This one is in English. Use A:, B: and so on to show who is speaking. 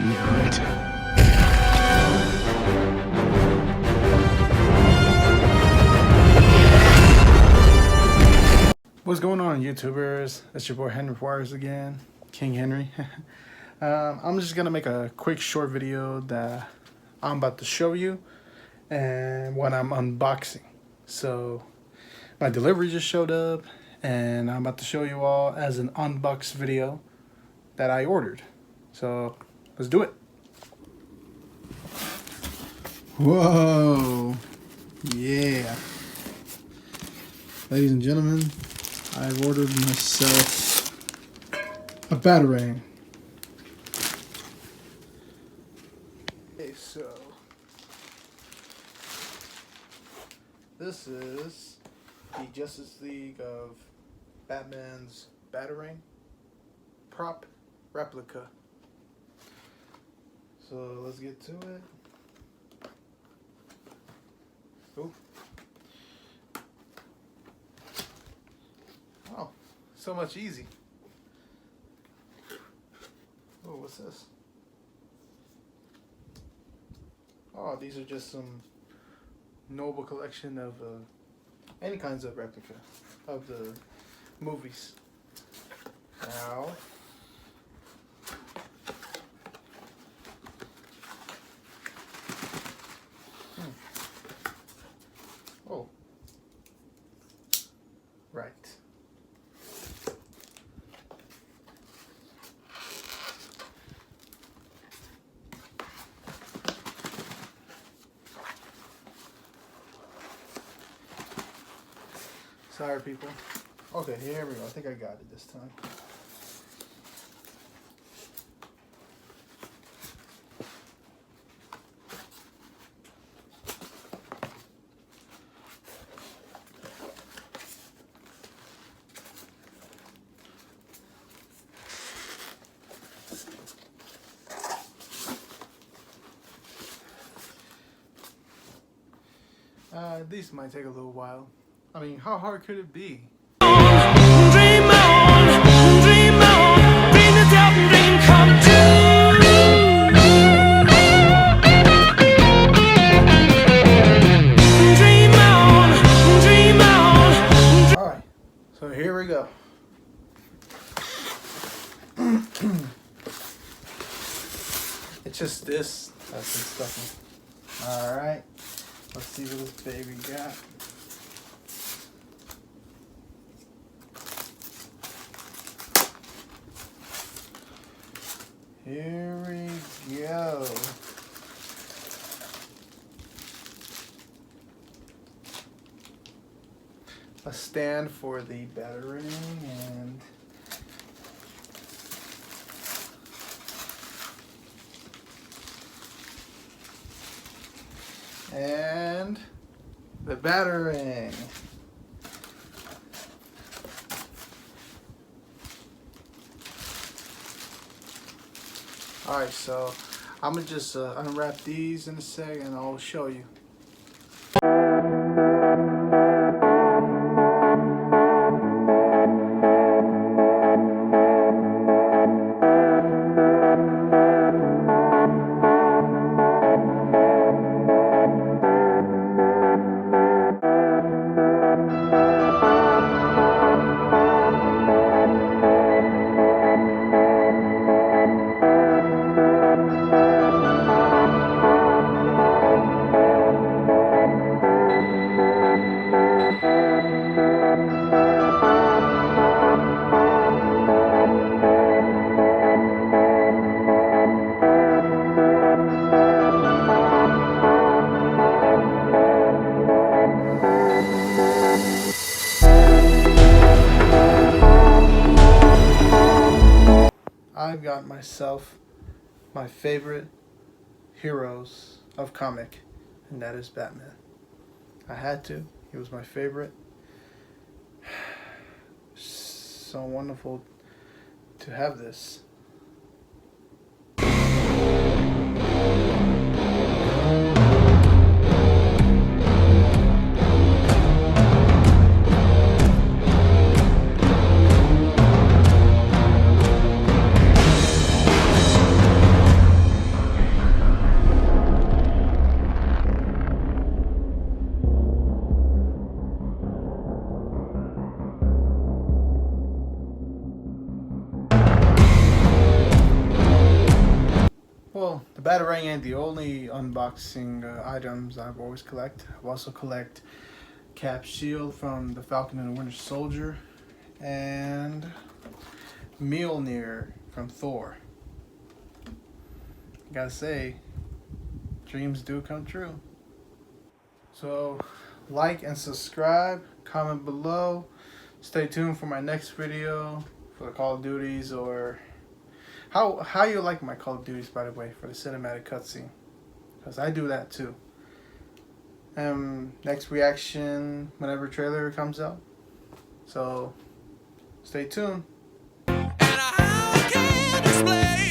A: knew it. What's going on, YouTubers? It's your boy Henry Juarez again, King Henry. I'm just gonna make a quick short video that I'm about to show you and what I'm unboxing. So my delivery just showed up and I'm about to show you all as an unbox video that I ordered. So let's do it. Whoa, yeah. Ladies and gentlemen, I've ordered myself a Batarang. Okay, so this is the Justice League of Batman's Batarang prop replica. So let's get to it. Oop. Oh, so much easy. Oh, what's this? Oh, these are just some noble collection of any kinds of replica of the movies. Now, oh, right. Sorry, people. Okay, here we go. I think I got it this time. These might take a little while. I mean, how hard could it be?
B: Dream on, bring the dream come true. Dream on.
A: Alright, so here we go. It's just this that's been stuffing. Alright, let's see what this baby got. Here we go. A stand for the Batarang and the Batarang. Alright, so I'm gonna just unwrap these in a second and I'll show you. I've got myself my favorite heroes of comic, and that is Batman. I had to. He was my favorite. So wonderful to have this. So the Batarang ain't the only unboxing items I've always collect. I've also collect Cap Shield from the Falcon and the Winter Soldier, and Mjolnir from Thor. Gotta say, dreams do come true. So like and subscribe, comment below, stay tuned for my next video for the Call of Duties, or how you like my Call of Duties, by the way, for the cinematic cutscene, because I do that too. Next reaction whenever trailer comes out, so stay tuned.
B: And I can't explain